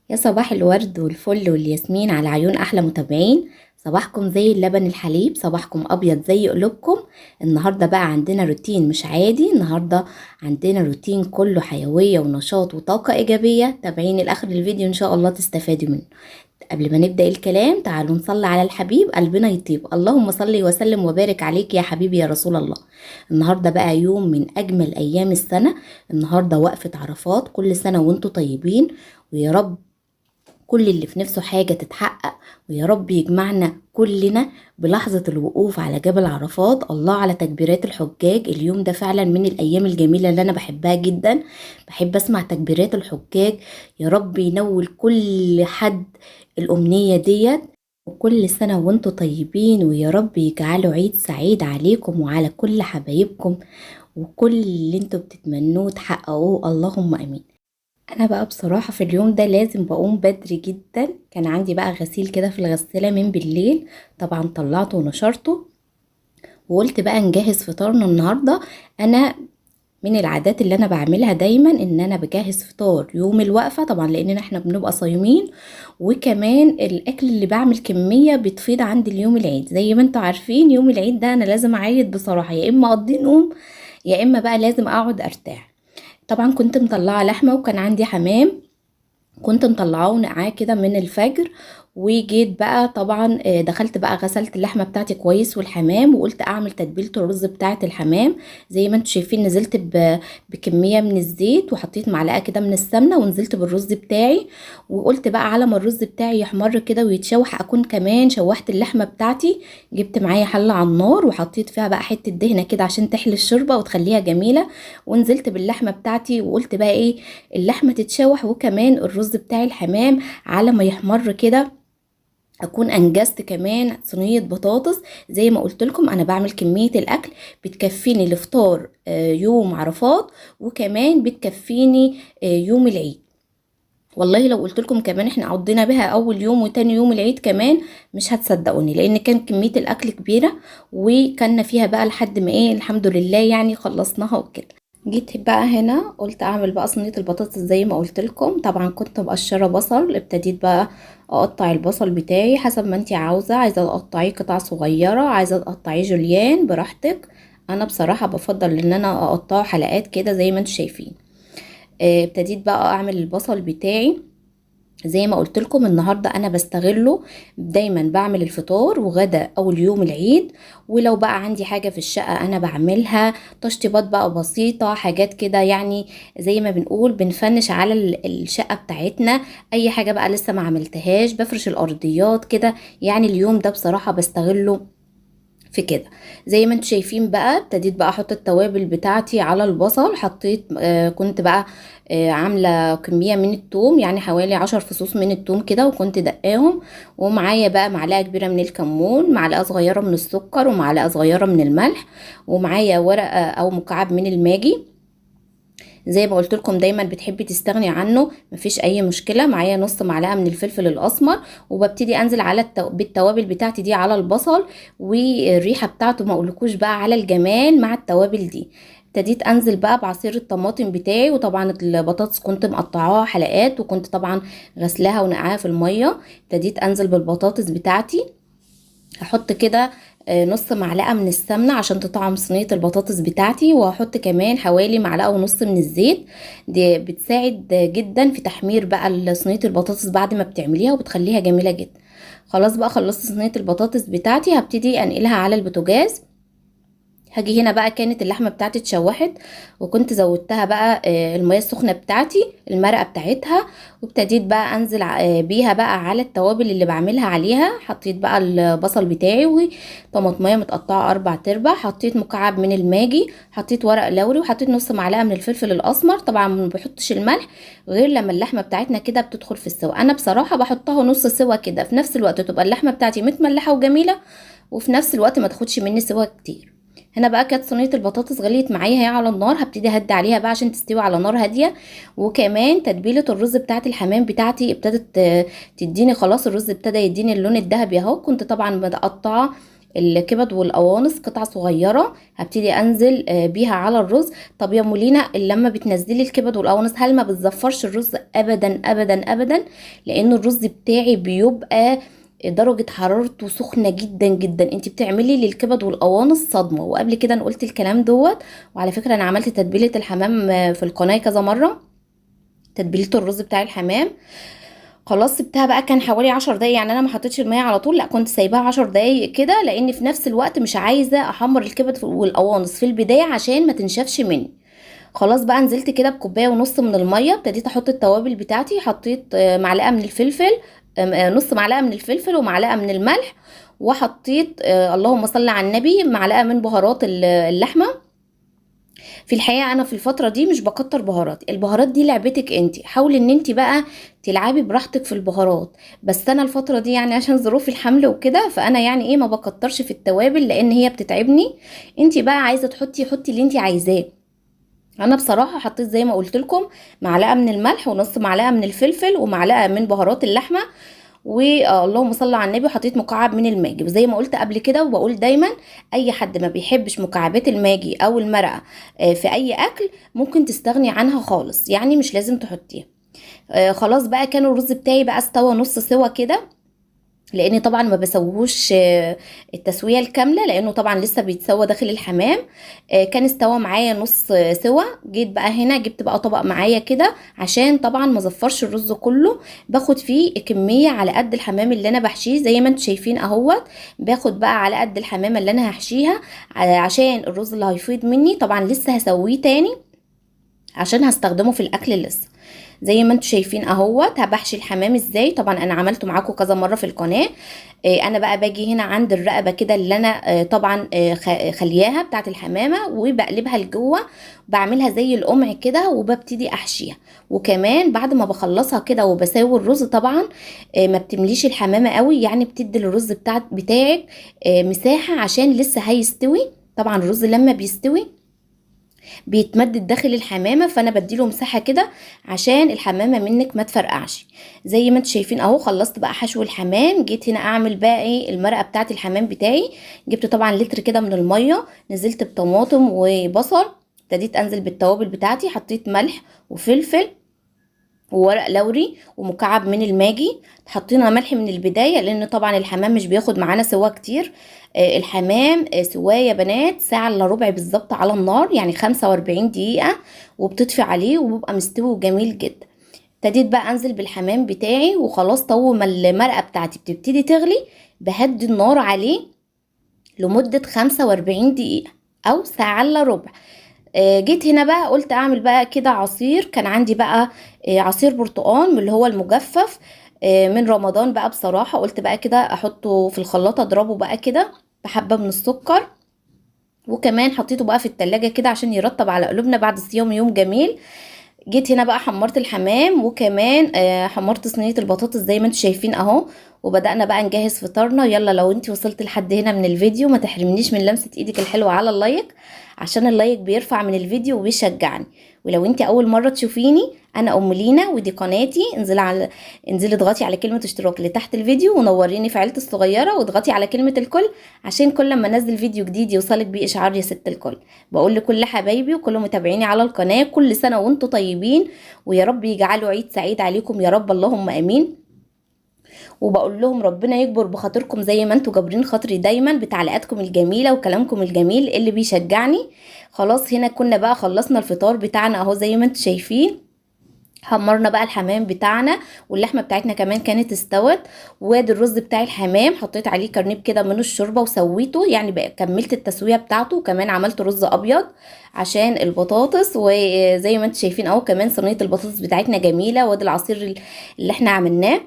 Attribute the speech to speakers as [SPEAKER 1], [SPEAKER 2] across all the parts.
[SPEAKER 1] يا صباح الورد والفل والياسمين على عيون احلى متابعين. صباحكم زي اللبن الحليب، صباحكم ابيض زي قلوبكم. النهارده بقى عندنا روتين مش عادي. النهارده عندنا روتين كله حيويه ونشاط وطاقه ايجابيه. تابعيني لاخر الفيديو ان شاء الله تستفادوا منه. قبل ما نبدا الكلام تعالوا نصلي على الحبيب قلبنا يطيب. اللهم صل وسلم وبارك عليك يا حبيبي يا رسول الله. النهارده بقى يوم من اجمل ايام السنه. النهارده وقفه عرفات، كل سنه وانتم طيبين. ويا رب كل اللي في نفسه حاجة تتحقق، ويا رب يجمعنا كلنا بلحظة الوقوف على جبل عرفات. الله على تكبيرات الحجاج. اليوم ده فعلا من الأيام الجميلة اللي أنا بحبها جدا. بحب أسمع تكبيرات الحجاج. يا رب ينول كل حد الأمنية ديت. وكل سنة وانتم طيبين، ويا رب يجعله عيد سعيد عليكم وعلى كل حبايبكم، وكل اللي انتوا بتتمنوه تحققوه اللهم امين. انا بقى بصراحة في اليوم ده لازم بقوم بدري جدا. كان عندي بقى غسيل كده في الغسالة من بالليل، طبعا طلعته ونشرته، وقلت بقى نجهز فطارنا النهاردة. انا من العادات اللي انا بعملها دايما ان انا بجهز فطار يوم الوقفة، طبعا لاننا احنا بنبقى صايمين. وكمان الاكل اللي بعمل كمية بتفيض عندي اليوم العيد. زي ما انتوا عارفين يوم العيد ده انا لازم اعيد بصراحة، يا اما اقضي نوم يا اما بقى لازم اقعد ارتاح. طبعا كنت مطلعه لحمه وكان عندي حمام، كنت مطلعاه ونقعاه كده من الفجر. وجيت بقى طبعا دخلت بقى غسلت اللحمه بتاعتي كويس والحمام، وقلت اعمل تتبيله الرز بتاعه الحمام. زي ما انتم شايفين نزلت بكميه من الزيت، وحطيت معلقه كده من السمنه، ونزلت بالرز بتاعي. وقلت بقى على ما الرز بتاعي يحمر كده ويتشوح اكون كمان شوحت اللحمه بتاعتي. جبت معايا حله على النار وحطيت فيها بقى حته دهنه كده عشان تحلي الشوربه وتخليها جميله. ونزلت باللحمه بتاعتي وقلت بقى ايه، اللحمه تتشوح وكمان الرز بتاع الحمام على ما يحمر كده اكون انجزت كمان صينيه بطاطس. زي ما قلت لكم انا بعمل كميه الاكل بتكفيني لفطار يوم عرفات، وكمان بتكفيني يوم العيد. والله لو قلت لكم كمان احنا قضينا بها اول يوم وتاني يوم العيد كمان مش هتصدقوني، لان كان كميه الاكل كبيره وكنا فيها بقى لحد ما ايه الحمد لله يعني خلصناها وكده. جيت بقى هنا قلت اعمل بقى صينيه البطاطس زي ما قلت لكم. طبعا كنت مقشره بصل، ابتديت بقى اقطع البصل بتاعي حسب ما انتي عايزه تقطعيه قطع صغيره، عايزه تقطعيه جوليان براحتك. انا بصراحه بفضل ان انا اقطعه حلقات كده زي ما انتوا شايفين. ابتديت بقى اعمل البصل بتاعي زي ما قلت لكم. النهارده انا بستغله، دايما بعمل الفطار وغدا اول يوم العيد. ولو بقى عندي حاجه في الشقه انا بعملها تشطيبات بقى بسيطه، حاجات كده يعني زي ما بنقول بنفنش على الشقه بتاعتنا. اي حاجه بقى لسه ما عملتهاش بفرش الارضيات كده. يعني اليوم ده بصراحه بستغله في كده. زي ما انتم شايفين بقى ابتديت بقى احط التوابل بتاعتي على البصل. حطيت كنت بقى عامله كميه من التوم، يعني حوالي 10 فصوص من التوم كده وكنت دقاهم. ومعايا بقى معلقه كبيره من الكمون، معلقه صغيره من السكر، ومعلقه صغيره من الملح، ومعايا ورقه او مكعب من الماجي. زي ما قلت لكم دايما بتحبي تستغني عنه مفيش اي مشكله. معايا نص معلقه من الفلفل الاسمر، وببتدي انزل على بالتوابل بتاعتي دي على البصل. والريحه بتاعته ما اقولكوش بقى على الجمال مع التوابل دي. ابتديت انزل بقى بعصير الطماطم بتاعي، وطبعا البطاطس كنت مقطعاها حلقات وكنت طبعا غسلاها ونقعاها في الميه. ابتديت انزل بالبطاطس بتاعتي. هحط كده نص معلقة من السمنة عشان تطعم صينية البطاطس بتاعتي، وهحط كمان حوالي معلقة ونص من الزيت. دي بتساعد جدا في تحمير بقى صينية البطاطس بعد ما بتعمليها وبتخليها جميلة جدا. خلاص بقى خلصت صينية البطاطس بتاعتي، هبتدي انقلها على البوتاجاز. هاجي هنا بقى كانت اللحمه بتاعتي اتشوحت، وكنت زودتها بقى الميه السخنه بتاعتي المرقه بتاعتها. وابتديت بقى انزل بيها بقى على التوابل اللي بعملها عليها. حطيت بقى البصل بتاعي وطماطميه متقطعه 4 ارباع، حطيت مكعب من الماجي، حطيت ورق لوري، وحطيت نص معلقه من الفلفل الاسمر. طبعا ما بحطش الملح غير لما اللحمه بتاعتنا كده بتدخل في السوا. انا بصراحه بحطها نص سوا كده، في نفس الوقت تبقى اللحمه بتاعتي متملحه وجميله، وفي نفس الوقت ما تاخدش مني سوا كتير. هنا بقى كانت صينيه البطاطس غليت معايا هي على النار، هبتدي اهدي عليها بقى عشان تستوي على نار هاديه. وكمان تتبيله الرز بتاعت الحمام بتاعتي ابتدت تديني خلاص، الرز ابتدى يديني اللون الذهبي اهو. كنت طبعا مقطعه الكبد والقوانص قطع صغيره، هبتدي انزل بيها على الرز. طب يا مولينا لما بتنزلي الكبد والقوانص هل ما بتزفرش الرز؟ ابدا ابدا ابدا، لان الرز بتاعي بيبقى درجة حرارته سخنة جدا جدا. انت بتعملي للكبد والقوانص صدمة، وقبل كده انا قلت الكلام دوت. وعلى فكرة انا عملت تتبيلة الحمام في القناة كذا مرة، تتبيلة الرز بتاع الحمام. خلاص سبتها بقى، كان حوالي 10 دقايق، يعني انا ما حطيتش المية على طول، لا كنت سايباها 10 دقايق كده، لان في نفس الوقت مش عايزة احمر الكبد والقوانص في البداية عشان ما تنشفش مني. خلاص بقى نزلت كده بكوبايه ونص من الميه، ابتديت احط التوابل بتاعتي. حطيت معلقه من الفلفل، نص معلقه من الفلفل ومعلقه من الملح، وحطيت اللهم صل على النبي معلقه من بهارات اللحمه. في الحقيقه انا في الفتره دي مش بكتر بهارات، البهارات دي لعبتك انت، حاولي ان انت بقى تلعبي براحتك في البهارات. بس انا الفتره دي يعني عشان ظروف الحمل وكده، فانا يعني ايه ما بكترش في التوابل لان هي بتتعبني. انت بقى عايزه حطي اللي انت عايزاه. انا بصراحه حطيت زي ما قلت لكم معلقه من الملح ونص معلقه من الفلفل ومعلقه من بهارات اللحمه، واللهم صل على النبي، وحطيت مكعب من الماجي. وزي ما قلت قبل كده وبقول دايما، اي حد ما بيحبش مكعبات الماجي او المرقه في اي اكل ممكن تستغني عنها خالص، يعني مش لازم تحطيها. خلاص بقى كان الرز بتاعي بقى استوى نص سوا كده، لان طبعا ما بسويهوش التسويه الكامله، لانه طبعا لسه بيتسوى داخل الحمام. كان استوى معايا نص سوا. جيت بقى هنا جبت بقى طبق معايا كده، عشان طبعا ما زفرش الرز كله، باخد فيه كميه على قد الحمام اللي انا بحشيه. زي ما انتم شايفين اهوت، باخد بقى على قد الحمامه اللي انا هحشيها، عشان الرز اللي هيفيض مني طبعا لسه هسويه تاني عشان هستخدمه في الاكل لسه. زي ما انتم شايفين اهوت بحشي الحمام ازاي، طبعا انا عملته معاكم كذا مره في القناه. انا بقى باجي هنا عند الرقبه كده اللي انا طبعا خلياها بتاعت الحمامه، وبقلبها لجوه، بعملها زي القمع كده وببتدي احشيها. وكمان بعد ما بخلصها كده وبساوي الرز طبعا ما بتمليش الحمامه قوي، يعني بتدي الرز بتاعك مساحه عشان لسه هيستوي. طبعا الرز لما بيستوي بيتمدد داخل الحمامه، فانا بديله مساحه كده عشان الحمامه منك ما تفرقعش. زي ما انتم شايفين اهو خلصت بقى حشو الحمام. جيت هنا اعمل بقى ايه المرقه بتاعه الحمام بتاعي. جبت طبعا لتر كده من الميه، نزلت بطماطم وبصل، ابتديت انزل بالتوابل بتاعتي، حطيت ملح وفلفل وورق لوري ومكعب من الماجي. حطينا ملح من البداية لان طبعا الحمام مش بياخد معانا سوا كتير. الحمام سواية يا بنات ساعة الا ربع بالظبط على النار، يعني 45 دقيقة، وبتطفي عليه وبيبقى مستوي وجميل جدا. ابتديت بقى انزل بالحمام بتاعي، وخلاص طول ما المرقة بتاعتي بتبتدي تغلي بهدي النار عليه لمدة 45 دقيقة او ساعة الا ربع. جيت هنا بقى قلت اعمل بقى كده عصير. كان عندي بقى عصير برتقال من اللي هو المجفف من رمضان بقى. بصراحة قلت بقى كده احطه في الخلاطة اضربه بقى كده بحبة من السكر، وكمان حطيته بقى في التلاجة كده عشان يرطب على قلوبنا بعد صيام يوم جميل. جيت هنا بقى حمرت الحمام، وكمان حمرت صينية البطاطس زي ما انتم شايفين اهو، وبدأنا بقى نجهز فطارنا. يلا لو انت وصلت لحد هنا من الفيديو ما تحرمنيش من لمسة ايدك الحلوة على اللايك، عشان اللايك بيرفع من الفيديو وبيشجعني. ولو انت اول مرة تشوفيني، انا ام لينا ودي قناتي. انزلي اضغطي على كلمة اشتراك اللي تحت الفيديو ونوريني في عيلتي الصغيرة، واضغطي على كلمة الكل عشان كل ما انزل فيديو جديد يوصلك بيه اشعار يا ست الكل. بقول لكل حبايبي وكل متابعيني على القناة كل سنة وانتم طيبين، ويا رب يجعلوا عيد سعيد عليكم يا رب، اللهم امين. وبقول لهم ربنا يكبر بخاطركم زي ما انتوا جابرين خاطري دايما بتعليقاتكم الجميله وكلامكم الجميل اللي بيشجعني. خلاص هنا كنا بقى خلصنا الفطار بتاعنا اهو زي ما انتوا شايفين. حمرنا بقى الحمام بتاعنا، واللحمه بتاعتنا كمان كانت استوت. وادي الرز بتاع الحمام حطيت عليه كرنيب كده من الشوربه وسويته، يعني بقى كملت التسويه بتاعته، وكمان عملت رز ابيض عشان البطاطس. وزي ما انتوا شايفين اهو كمان صينيه البطاطس بتاعتنا جميله، وادي العصير اللي احنا عملناه.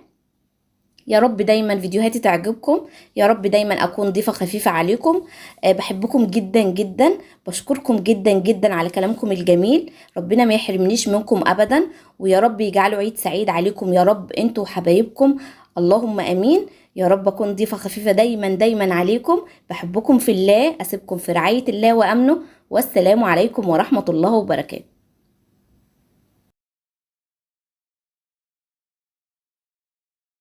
[SPEAKER 1] يا رب دايما فيديوهاتي تعجبكم، يا رب دايما اكون ضيفة خفيفة عليكم. بحبكم جدا جدا، بشكركم جدا جدا على كلامكم الجميل. ربنا ما يحرمنيش منكم ابدا، ويا رب يجعله عيد سعيد عليكم يا رب انتوا وحبايبكم، اللهم امين. يا رب اكون ضيفة خفيفة دايما دايما عليكم. بحبكم في الله، اسيبكم في رعاية الله وامنه، والسلام عليكم ورحمة الله وبركاته.